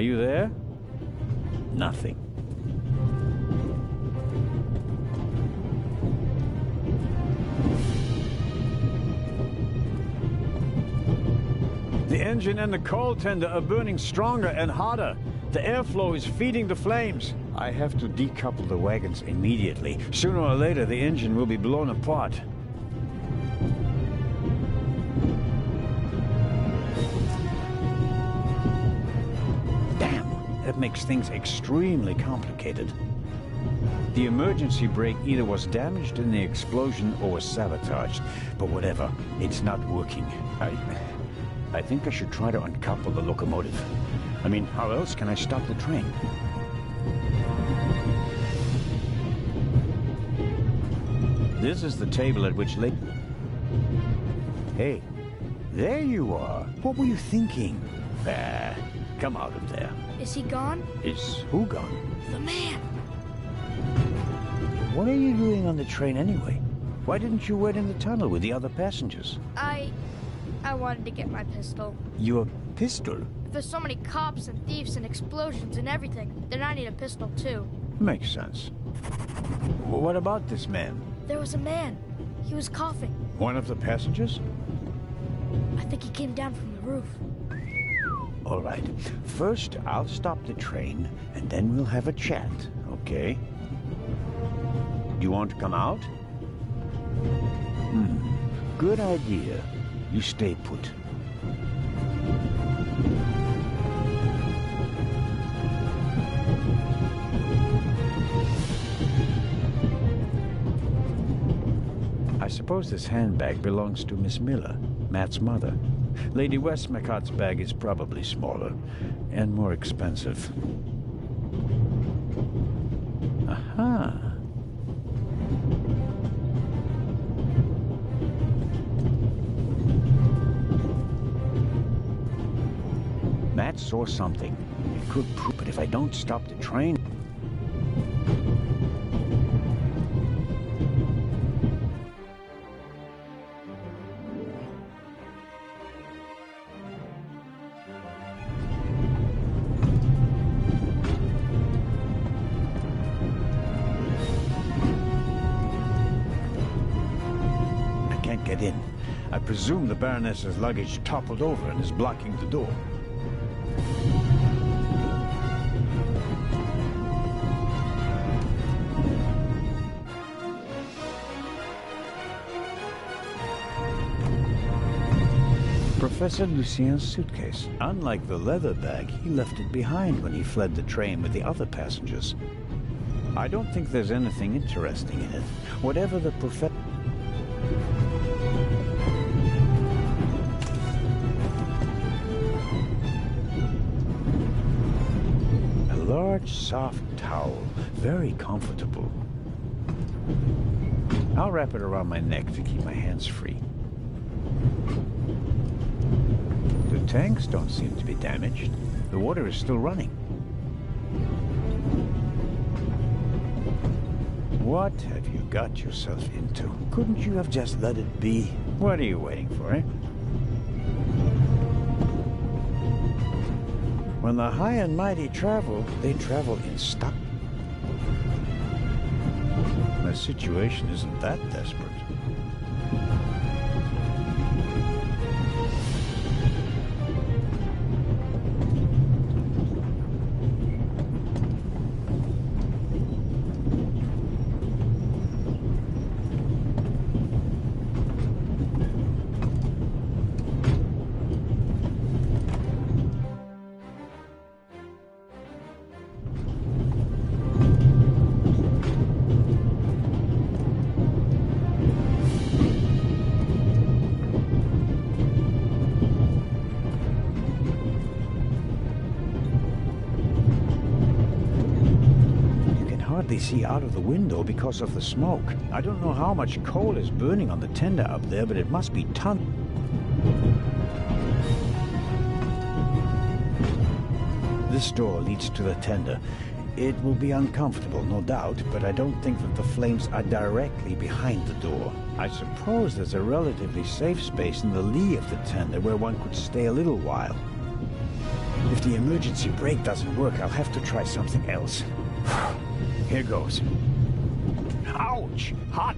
you there? Nothing. The engine and the coal tender are burning stronger and harder. The airflow is feeding the flames. I have to decouple the wagons immediately. Sooner or later, the engine will be blown apart. Damn, that makes things extremely complicated. The emergency brake either was damaged in the explosion or was sabotaged. But whatever, it's not working. I think I should try to uncouple the locomotive. I mean, how else can I stop the train? This is the table at which Hey, there you are. What were you thinking? Come out of there. Is he gone? Is who gone? The man. What are you doing on the train anyway? Why didn't you wait in the tunnel with the other passengers? I wanted to get my pistol. Your pistol? If there's so many cops and thieves and explosions and everything, then I need a pistol too. Makes sense. What about this man? There was a man. He was coughing. One of the passengers? I think he came down from the roof. All right. First, I'll stop the train, and then we'll have a chat, okay? Do you want to come out? Good idea. You stay put. I suppose this handbag belongs to Miss Miller, Matt's mother. Lady Westmacott's bag is probably smaller and more expensive. Aha! Matt saw something. It could prove, but if I don't stop the train... I can't get in. I presume the Baroness's luggage toppled over and is blocking the door. Professor Lucien's suitcase. Unlike the leather bag, he left it behind when he fled the train with the other passengers. I don't think there's anything interesting in it. Whatever the professor... A large, soft towel. Very comfortable. I'll wrap it around my neck to keep my hands free. The tanks don't seem to be damaged. The water is still running. What have you got yourself into? Couldn't you have just let it be? What are you waiting for, eh? When the high and mighty travel, they travel in stock. The situation isn't that desperate. Hardly see out of the window because of the smoke. I don't know how much coal is burning on the tender up there, but it must be tons. This door leads to the tender. It will be uncomfortable, no doubt, but I don't think that the flames are directly behind the door. I suppose there's a relatively safe space in the lee of the tender where one could stay a little while. If the emergency brake doesn't work, I'll have to try something else. Here goes. Ouch! Hot!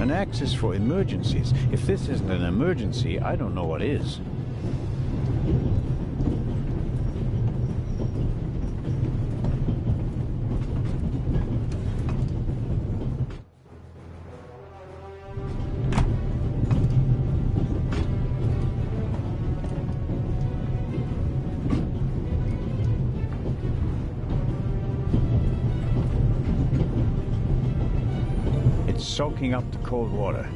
An axe is for emergencies. If this isn't an emergency, I don't know what is. Soaking up the cold water.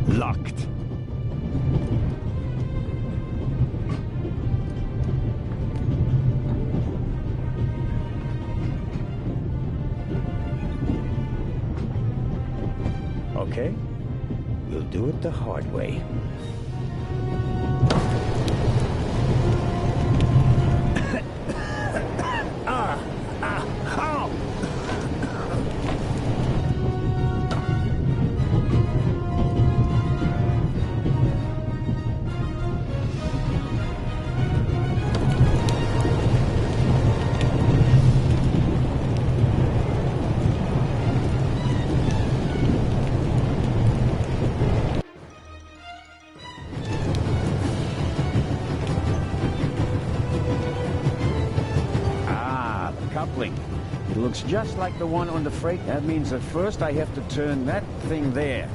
Locked. Okay, we'll do it the hard way. Coupling. It looks just like the one on the freight. That means that first I have to turn that thing there.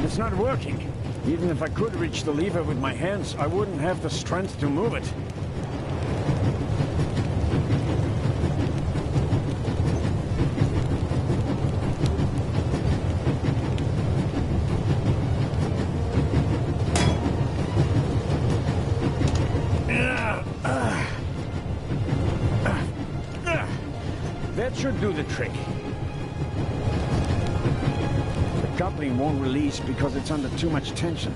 It's not working. Even if I could reach the lever with my hands, I wouldn't have the strength to move it. That should do the trick. The coupling won't release because it's under too much tension.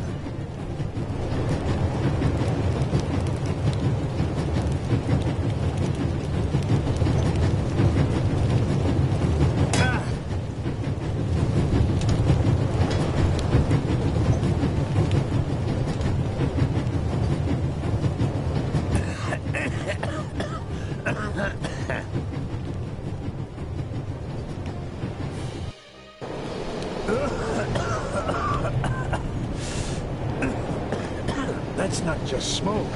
That's not just smoke.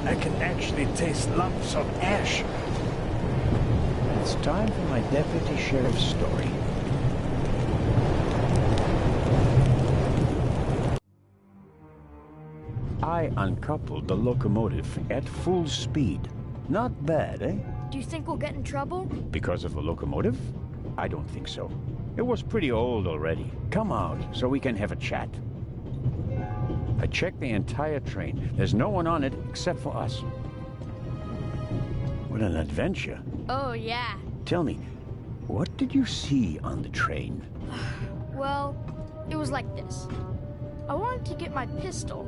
I can actually taste lumps of ash. It's time for my deputy sheriff's story. I uncoupled the locomotive at full speed. Not bad, eh? Do you think we'll get in trouble? Because of the locomotive? I don't think so. It was pretty old already. Come out so we can have a chat. I checked the entire train. There's no one on it except for us. What an adventure. Oh, yeah. Tell me, what did you see on the train? Well, it was like this. I wanted to get my pistol.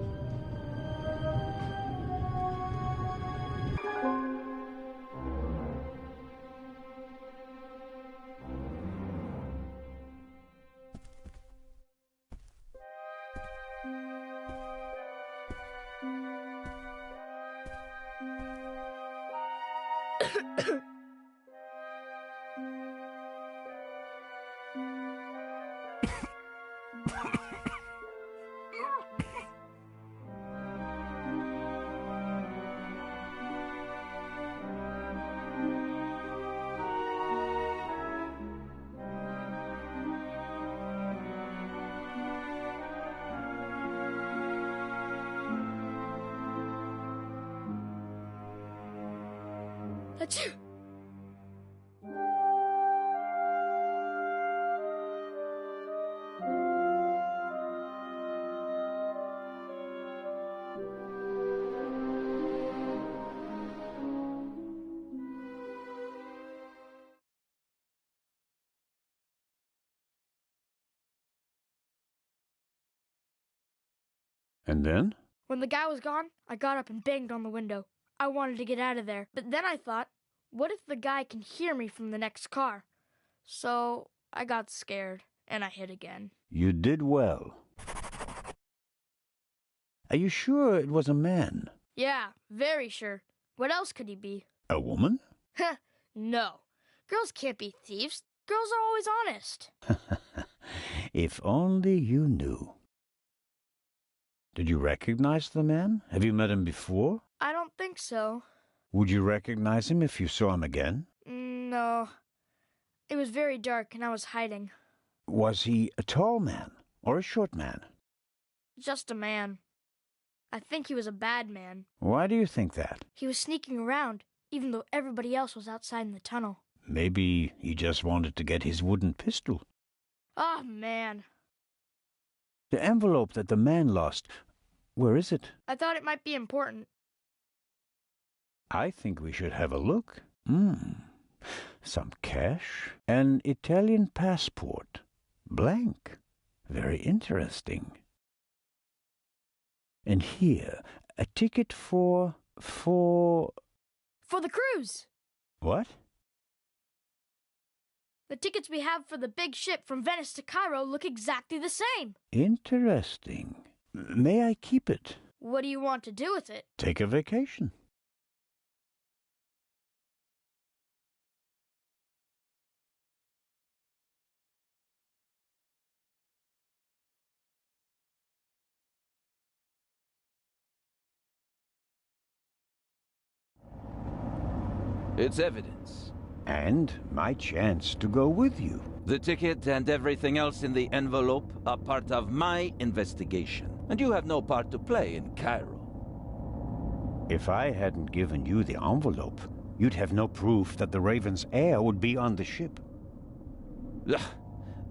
Achoo! And then? When the guy was gone, I got up and banged on the window. I wanted to get out of there, but then I thought, what if the guy can hear me from the next car? So I got scared, and I hid again. You did well. Are you sure it was a man? Yeah, very sure. What else could he be? A woman? Heh, no. Girls can't be thieves. Girls are always honest. If only you knew. Did you recognize the man? Have you met him before? I don't think so. Would you recognize him if you saw him again? No. It was very dark and I was hiding. Was he a tall man or a short man? Just a man. I think he was a bad man. Why do you think that? He was sneaking around, even though everybody else was outside in the tunnel. Maybe he just wanted to get his wooden pistol. Oh, man. The envelope that the man lost, where is it? I thought it might be important. I think we should have a look. Some cash, an Italian passport, blank. Very interesting. And here, a ticket for the cruise! What? The tickets we have for the big ship from Venice to Cairo look exactly the same. Interesting. May I keep it? What do you want to do with it? Take a vacation. It's evidence. And my chance to go with you. The ticket and everything else in the envelope are part of my investigation. And you have no part to play in Cairo. If I hadn't given you the envelope, you'd have no proof that the Raven's heir would be on the ship. Ugh.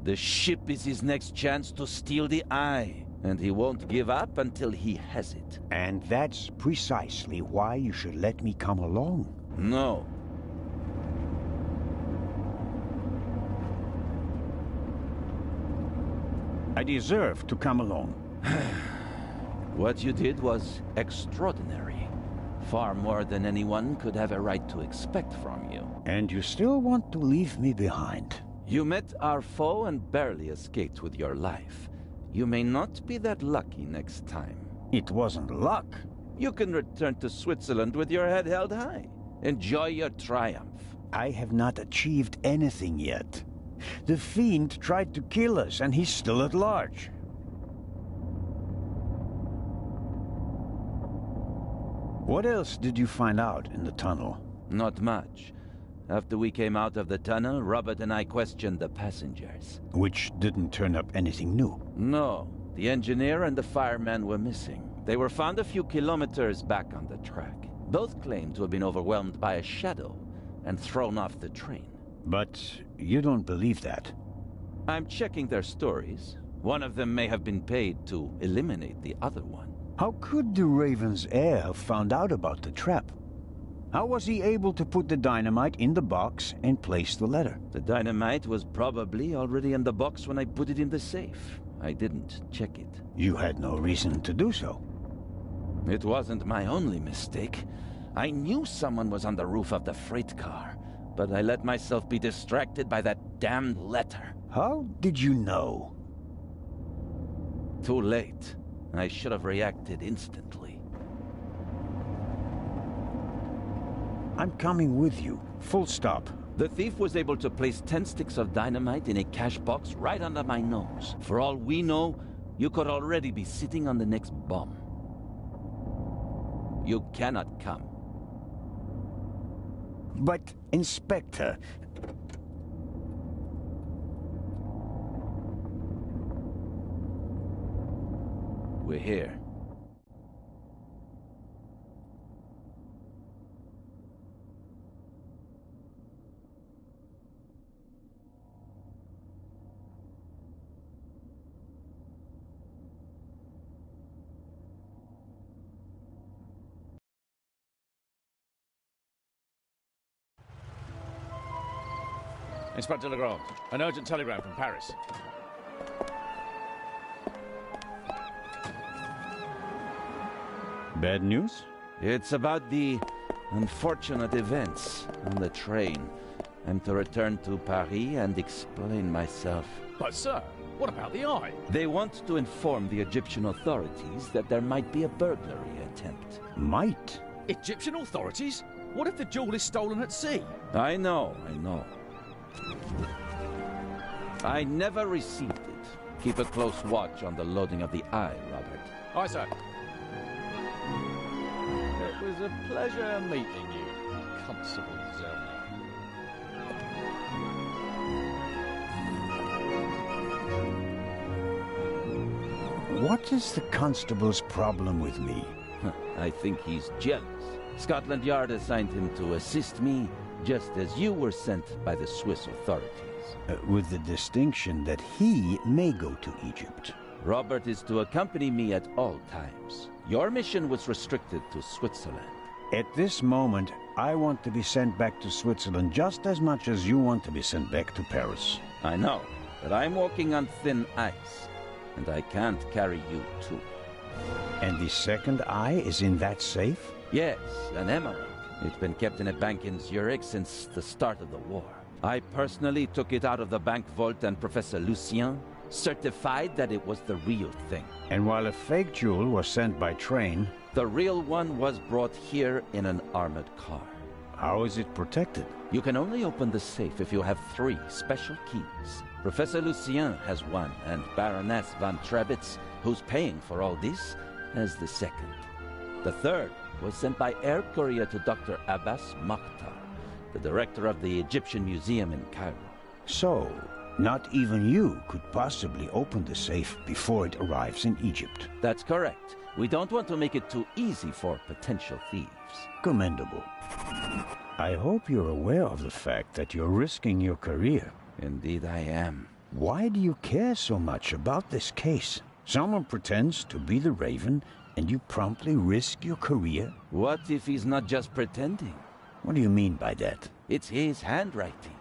The ship is his next chance to steal the eye. And he won't give up until he has it. And that's precisely why you should let me come along. No. I deserve to come along. What you did was extraordinary. Far more than anyone could have a right to expect from you. And you still want to leave me behind. You met our foe and barely escaped with your life. You may not be that lucky next time. It wasn't luck. You can return to Switzerland with your head held high. Enjoy your triumph. I have not achieved anything yet. The Fiend tried to kill us, and he's still at large. What else did you find out in the tunnel? Not much. After we came out of the tunnel, Robert and I questioned the passengers. Which didn't turn up anything new. No. The engineer and the fireman were missing. They were found a few kilometers back on the track. Both claimed to have been overwhelmed by a shadow and thrown off the train. But you don't believe that. I'm checking their stories. One of them may have been paid to eliminate the other one. How could the Raven's heir have found out about the trap? How was he able to put the dynamite in the box and place the letter? The dynamite was probably already in the box when I put it in the safe. I didn't check it. You had no reason to do so. It wasn't my only mistake. I knew someone was on the roof of the freight car, but I let myself be distracted by that damned letter. How did you know? Too late. I should have reacted instantly. I'm coming with you. Full stop. The thief was able to place 10 sticks of dynamite in a cash box right under my nose. For all we know, you could already be sitting on the next bomb. You cannot come. But, Inspector... We're here. Inspector Legrand, an urgent telegram from Paris. Bad news? It's about the unfortunate events on the train. I'm to return to Paris and explain myself. But sir, what about the eye? They want to inform the Egyptian authorities that there might be a burglary attempt. Might? Egyptian authorities? What if the jewel is stolen at sea? I know. I never received it. Keep a close watch on the loading of the eye, Robert. Aye, sir. It was a pleasure meeting you, Constable Zellner. What is the constable's problem with me? I think he's jealous. Scotland Yard assigned him to assist me, just as you were sent by the Swiss authorities. With the distinction that he may go to Egypt. Robert is to accompany me at all times. Your mission was restricted to Switzerland. At this moment, I want to be sent back to Switzerland just as much as you want to be sent back to Paris. I know, but I'm walking on thin ice, and I can't carry you too. And the second eye is in that safe? Yes, an emerald. It's been kept in a bank in Zurich since the start of the war. I personally took it out of the bank vault, and Professor Lucien certified that it was the real thing. And while a fake jewel was sent by train, the real one was brought here in an armored car. How is it protected? You can only open the safe if you have 3 special keys. Professor Lucien has one, and Baroness von Trebitz, who's paying for all this, has the second. The third was sent by air courier to Dr. Abbas Mokhtar, the director of the Egyptian Museum in Cairo. So, not even you could possibly open the safe before it arrives in Egypt. That's correct. We don't want to make it too easy for potential thieves. Commendable. I hope you're aware of the fact that you're risking your career. Indeed I am. Why do you care so much about this case? Someone pretends to be the Raven, and you promptly risk your career? What if he's not just pretending? What do you mean by that? It's his handwriting.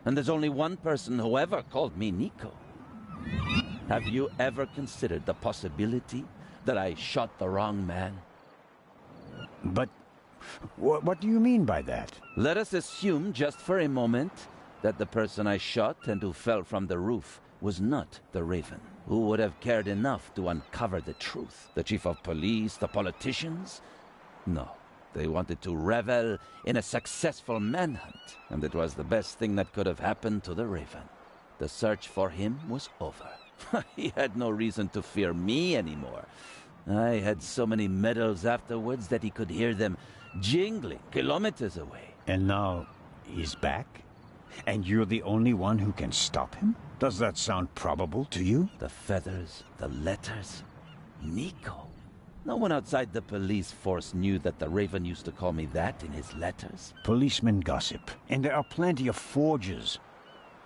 And there's only one person who ever called me Nico. Have you ever considered the possibility that I shot the wrong man? But what do you mean by that? Let us assume just for a moment that the person I shot and who fell from the roof was not the Raven. Who would have cared enough to uncover the truth? The chief of police, the politicians? No. They wanted to revel in a successful manhunt, and it was the best thing that could have happened to the Raven. The search for him was over. He had no reason to fear me anymore. I had so many medals afterwards that he could hear them jingling kilometers away. And now he's back? And you're the only one who can stop him? Does that sound probable to you? The feathers, the letters. Nico. No one outside the police force knew that the Raven used to call me that in his letters. Policemen gossip, and there are plenty of forgers.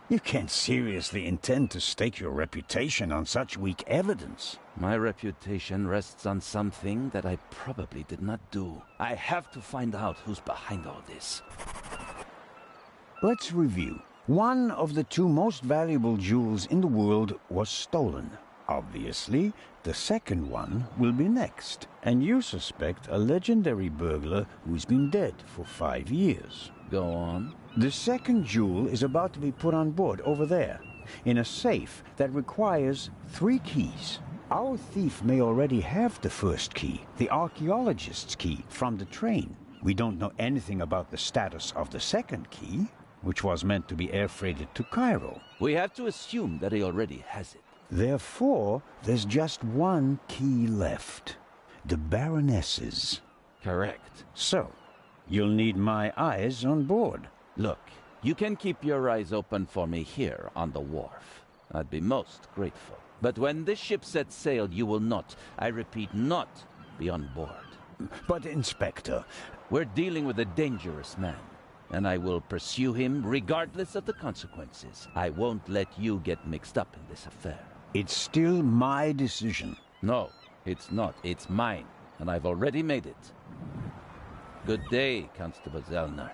You can't seriously intend to stake your reputation on such weak evidence. My reputation rests on something that I probably did not do. I have to find out who's behind all this. Let's review. One of the 2 most valuable jewels in the world was stolen. Obviously, the second one will be next. And you suspect a legendary burglar who's been dead for 5 years. Go on. The second jewel is about to be put on board over there, in a safe that requires 3 keys. Our thief may already have the first key, the archaeologist's key, from the train. We don't know anything about the status of the second key, which was meant to be air freighted to Cairo. We have to assume that he already has it. Therefore, there's just 1 key left. The Baroness's. Correct. So, you'll need my eyes on board. Look, you can keep your eyes open for me here on the wharf. I'd be most grateful. But when this ship sets sail, you will not, I repeat, not be on board. But, Inspector... We're dealing with a dangerous man, and I will pursue him regardless of the consequences. I won't let you get mixed up in this affair. It's still my decision. No, it's not. It's mine, and I've already made it. Good day, Constable Zellner.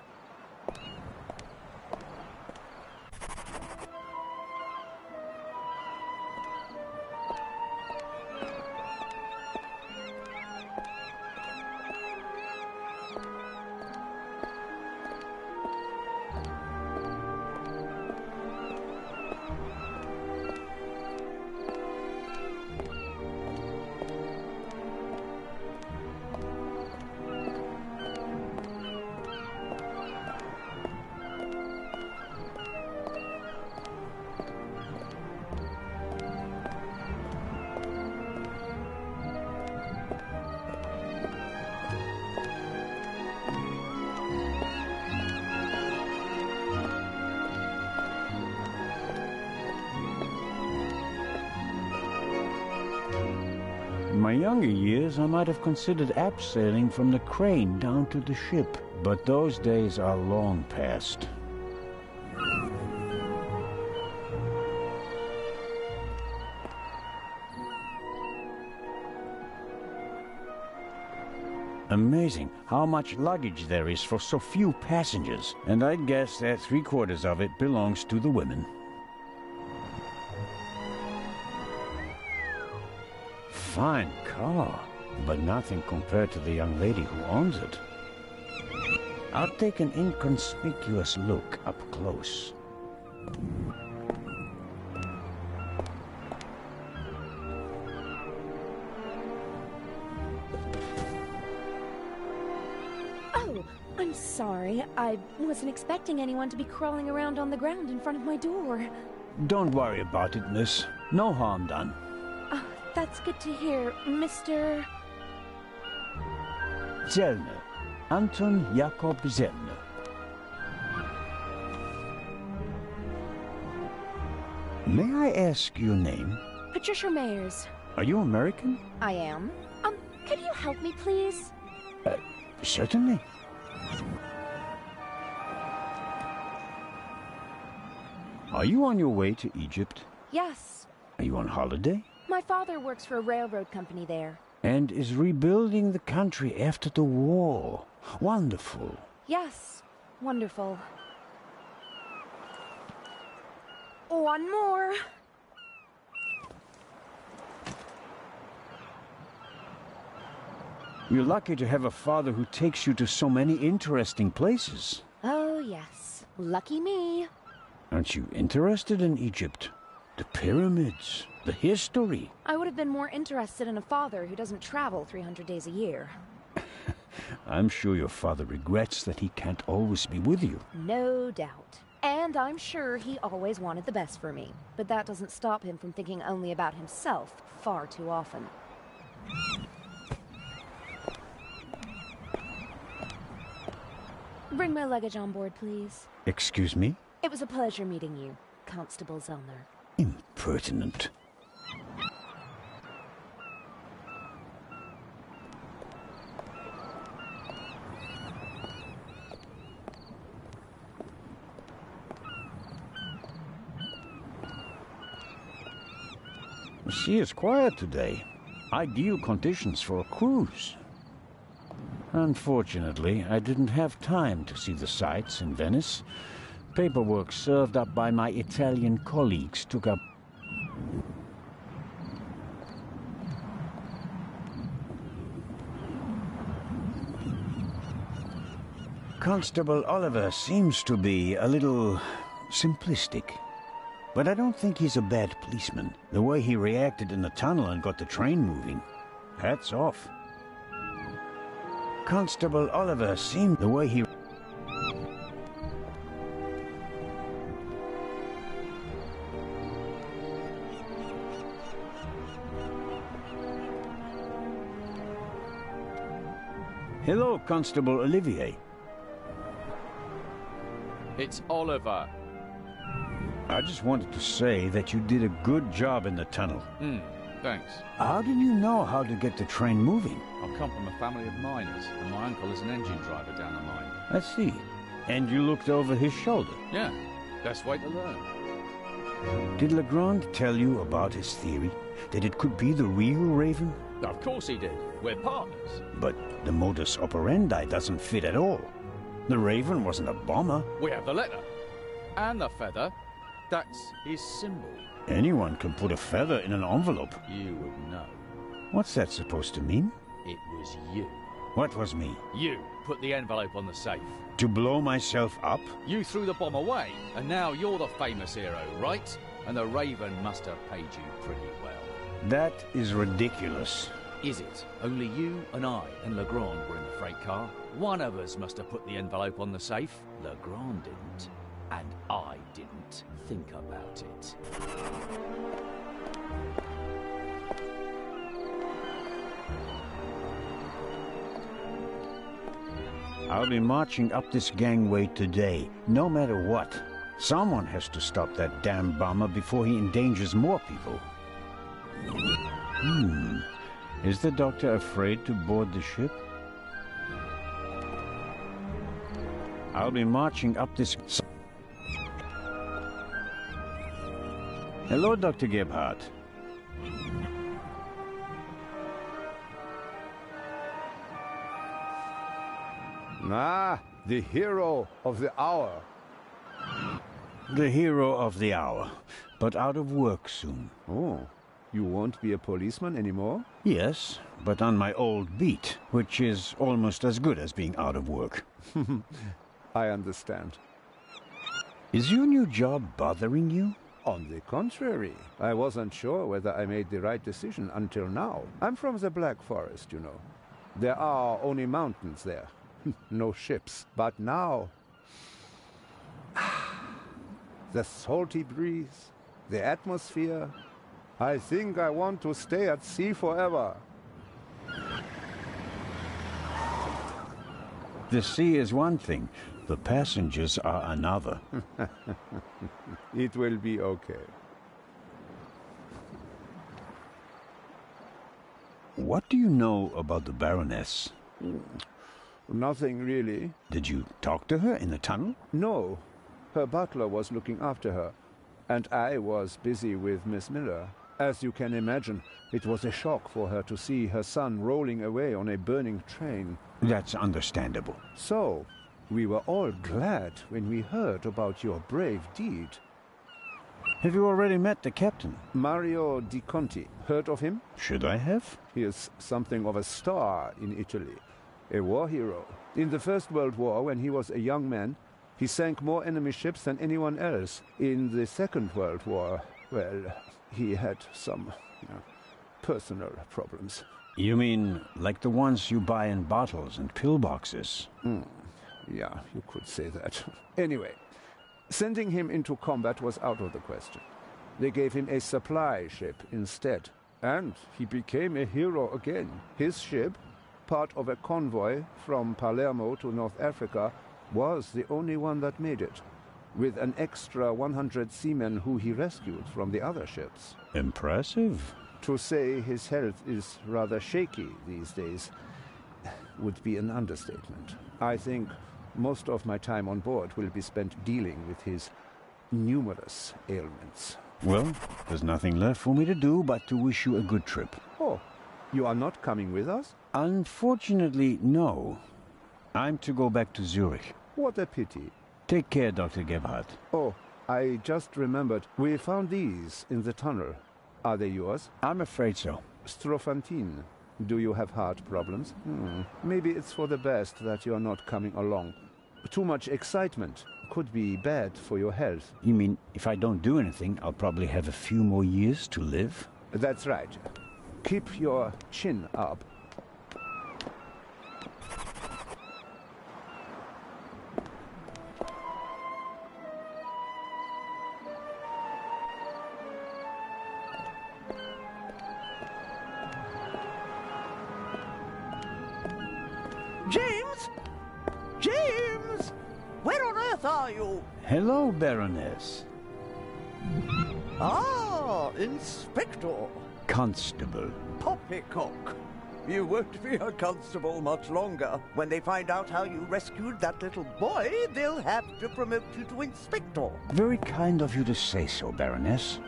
my younger years, I might have considered abseiling from the crane down to the ship, but those days are long past. Amazing how much luggage there is for so few passengers, and I guess that 3/4 of it belongs to the women. Fine car, but nothing compared to the young lady who owns it. I'll take an inconspicuous look up close. Oh, I'm sorry. I wasn't expecting anyone to be crawling around on the ground in front of my door. Don't worry about it, miss. No harm done. Oh, that's good to hear, Mr. Zellner. Anton Jakob Zellner. May I ask your name? Patricia Mayers. Are you American? I am. Could you help me, please? Certainly. Are you on your way to Egypt? Yes. Are you on holiday? My father works for a railroad company there. And is rebuilding the country after the war. Wonderful. Yes. Wonderful. One more. You're lucky to have a father who takes you to so many interesting places. Oh, yes. Lucky me. Aren't you interested in Egypt? The pyramids, the history. I would have been more interested in a father who doesn't travel 300 days a year. I'm sure your father regrets that he can't always be with you. No doubt. And I'm sure he always wanted the best for me. But that doesn't stop him from thinking only about himself far too often. Bring my luggage on board, please. Excuse me? It was a pleasure meeting you, Constable Zellner. Impertinent. The sea is quiet today. Ideal conditions for a cruise. Unfortunately, I didn't have time to see the sights in Venice. Paperwork served up by my Italian colleagues took up... Constable Oliver seems to be a little simplistic. But I don't think he's a bad policeman. The way he reacted in the tunnel and got the train moving. Hats off. Constable Oliver seemed the way he... Hello, Constable Olivier. It's Oliver. I just wanted to say that you did a good job in the tunnel. Thanks. How did you know how to get the train moving? I come from a family of miners, and my uncle is an engine driver down the mine. I see. And you looked over his shoulder. Yeah, best way to learn. Did Legrand tell you about his theory? That it could be the real Raven? Of course he did. We're partners. But the modus operandi doesn't fit at all. The Raven wasn't a bomber. We have the letter. And the feather. That's his symbol. Anyone can put a feather in an envelope. You would know. What's that supposed to mean? It was you. What was me? You put the envelope on the safe. To blow myself up? You threw the bomb away, and now you're the famous hero, right? And the Raven must have paid you pretty well. That is ridiculous. Is it? Only you and I and Legrand were in the freight car. One of us must have put the envelope on the safe. Legrand didn't. And I didn't. Think about it. I'll be marching up this gangway today, no matter what. Someone has to stop that damn bomber before he endangers more people. Is the doctor afraid to board the ship? I'll be marching up this... Hello, Dr. Gebhardt. Ah, the hero of the hour. The hero of the hour, but out of work soon. Oh, you won't be a policeman anymore? Yes, but on my old beat, which is almost as good as being out of work. I understand. Is your new job bothering you? On the contrary, I wasn't sure whether I made the right decision until now. I'm from the Black Forest, you know. There are only mountains there. No ships. But now... the salty breeze, the atmosphere... I think I want to stay at sea forever. The sea is one thing, the passengers are another. It will be okay. What do you know about the Baroness? Nothing really. Did you talk to her in the tunnel? No. Her butler was looking after her, and I was busy with Miss Miller. As you can imagine, it was a shock for her to see her son rolling away on a burning train. That's understandable. So, we were all glad when we heard about your brave deed. Have you already met the captain? Mario Di Conti. Heard of him? Should I have? He is something of a star in Italy. A war hero. In the First World War, when he was a young man, he sank more enemy ships than anyone else. In the Second World War, well, he had some personal problems. You mean like the ones you buy in bottles and pillboxes? Yeah, you could say that. Anyway, sending him into combat was out of the question. They gave him a supply ship instead, and he became a hero again. His ship, part of a convoy from Palermo to North Africa, was the only one that made it, with an extra 100 seamen who he rescued from the other ships. Impressive. To say his health is rather shaky these days would be an understatement. I think most of my time on board will be spent dealing with his numerous ailments. Well, there's nothing left for me to do but to wish you a good trip. Oh, you are not coming with us? Unfortunately, no. I'm to go back to Zurich. What a pity. Take care, Dr. Gebhardt. Oh, I just remembered. We found these in the tunnel. Are they yours? I'm afraid so. Strophantine. Do you have heart problems? Maybe it's for the best that you're not coming along. Too much excitement could be bad for your health. You mean if I don't do anything, I'll probably have a few more years to live? That's right. Keep your chin up. James? James! Where on earth are you? Hello, Baroness. Ah, Inspector. Constable. Poppycock. You won't be a constable much longer. When they find out how you rescued that little boy, they'll have to promote you to Inspector. Very kind of you to say so, Baroness.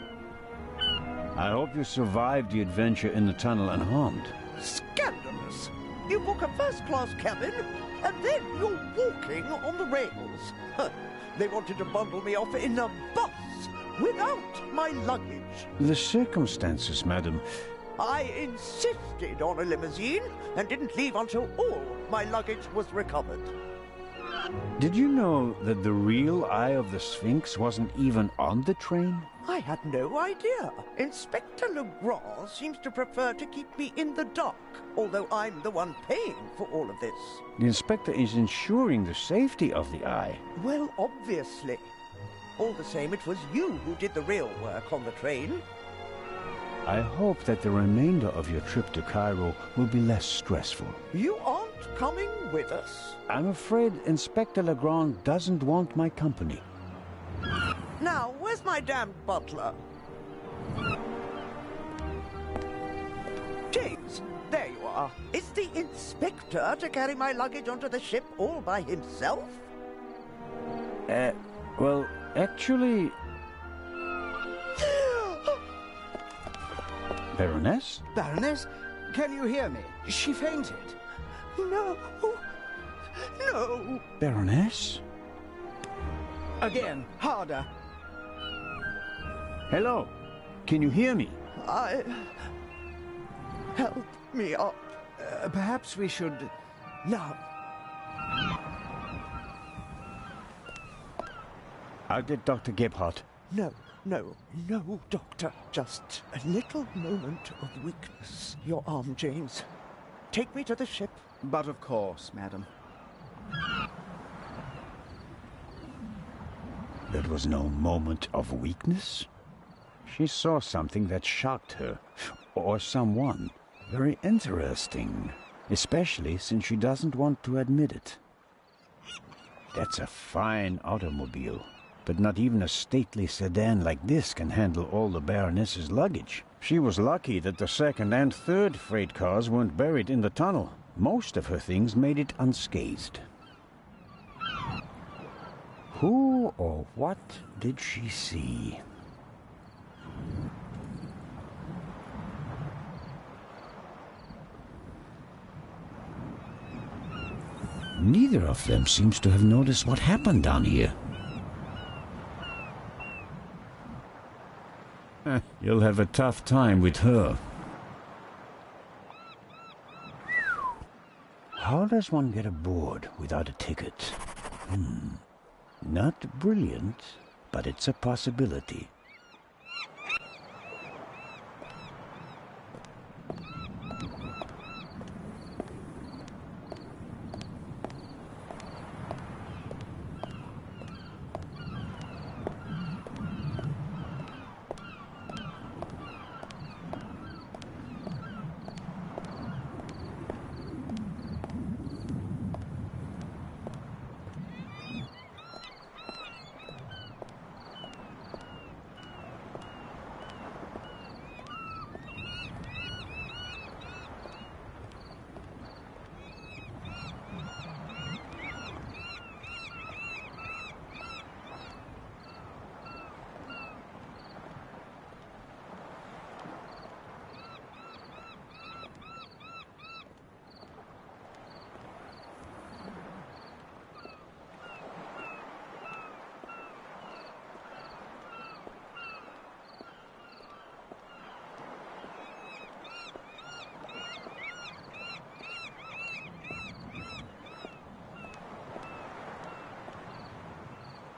I hope you survived the adventure in the tunnel unharmed. Scandalous! You book a first-class cabin, and then you're walking on the rails. They wanted to bundle me off in a bus without my luggage. The circumstances, madam. I insisted on a limousine and didn't leave until all my luggage was recovered. Did you know that the real Eye of the Sphinx wasn't even on the train? I had no idea. Inspector Legrand seems to prefer to keep me in the dark, although I'm the one paying for all of this. The inspector is ensuring the safety of the Eye. Well, obviously. All the same, it was you who did the real work on the train. I hope that the remainder of your trip to Cairo will be less stressful. You aren't coming with us. I'm afraid Inspector Legrand doesn't want my company. Now, where's my damned butler? James, there you are. Is the inspector to carry my luggage onto the ship all by himself? Well, actually... Baroness? Baroness, can you hear me? She fainted. No. No. Baroness? Again, harder. Hello? Can you hear me? Help me up. Perhaps we should... Now. I'll get Dr. Gebhardt. No, Doctor. Just a little moment of weakness. Your arm, James. Take me to the ship. But of course, madam. That was no moment of weakness. She saw something that shocked her. Or someone. Very interesting. Especially since she doesn't want to admit it. That's a fine automobile. But not even a stately sedan like this can handle all the Baroness's luggage. She was lucky that the second and third freight cars weren't buried in the tunnel. Most of her things made it unscathed. Who or what did she see? Neither of them seems to have noticed what happened down here. You'll have a tough time with her. How does one get aboard without a ticket? Not brilliant, but it's a possibility.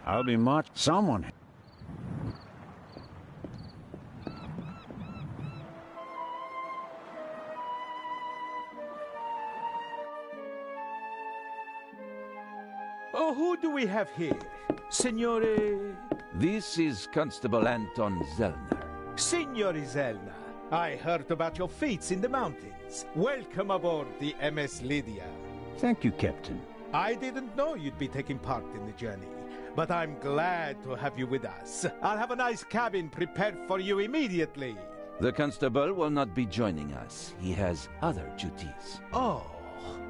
I'll be much... Someone... Oh, who do we have here? Signore... This is Constable Anton Zellner. Signore Zellner. I heard about your feats in the mountains. Welcome aboard the MS Lydia. Thank you, Captain. I didn't know you'd be taking part in the journey, but I'm glad to have you with us. I'll have a nice cabin prepared for you immediately. The constable will not be joining us. He has other duties. Oh,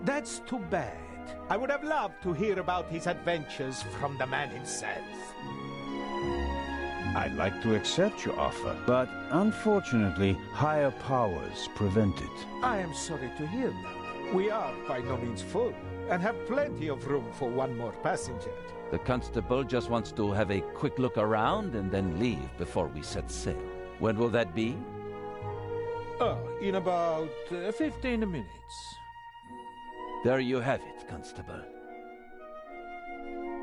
that's too bad. I would have loved to hear about his adventures from the man himself. I'd like to accept your offer, but unfortunately, higher powers prevent it. I am sorry to hear that. We are by no means full, and have plenty of room for one more passenger. The constable just wants to have a quick look around and then leave before we set sail. When will that be? Oh, in about 15 minutes. There you have it, Constable.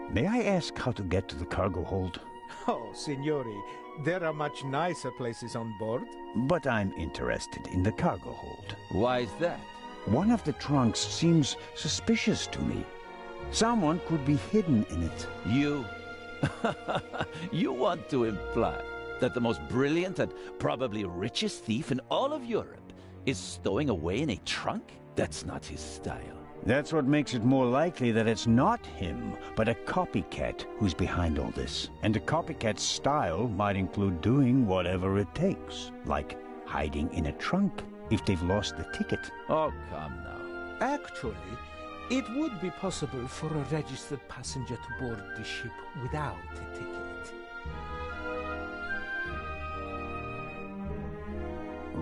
May I ask how to get to the cargo hold? Oh, Signori, there are much nicer places on board. But I'm interested in the cargo hold. Why is that? One of the trunks seems suspicious to me. Someone could be hidden in it. You... You want to imply that the most brilliant and probably richest thief in all of Europe is stowing away in a trunk? That's not his style. That's what makes it more likely that it's not him, but a copycat who's behind all this. And a copycat's style might include doing whatever it takes, like hiding in a trunk. if they've lost the ticket. Oh, come now. Actually, it would be possible for a registered passenger to board the ship without a ticket.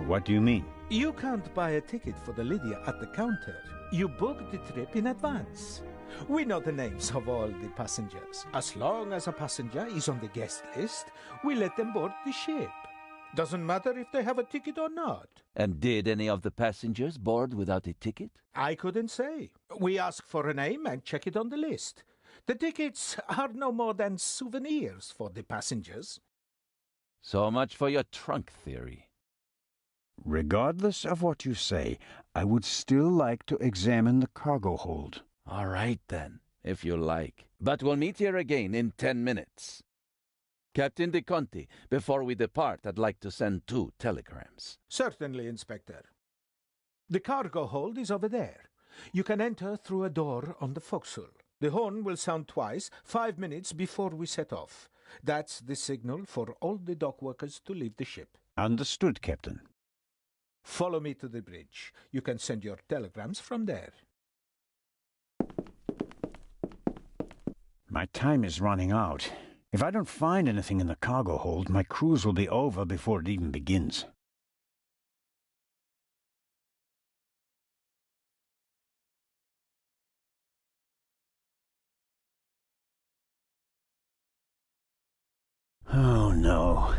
What do you mean? You can't buy a ticket for the Lydia at the counter. You book the trip in advance. We know the names of all the passengers. As long as a passenger is on the guest list, we let them board the ship. Doesn't matter if they have a ticket or not. And did any of the passengers board without a ticket? I couldn't say. We ask for a name and check it on the list. The tickets are no more than souvenirs for the passengers. So much for your trunk theory. Regardless of what you say, I would still like to examine the cargo hold. All right, then, if you like. But we'll meet here again in 10 minutes. Captain De Conti, before we depart, I'd like to send 2 telegrams. Certainly, Inspector. The cargo hold is over there. You can enter through a door on the forecastle. The horn will sound twice, 5 minutes before we set off. That's the signal for all the dock workers to leave the ship. Understood, Captain. Follow me to the bridge. You can send your telegrams from there. My time is running out. If I don't find anything in the cargo hold, my cruise will be over before it even begins. Oh no.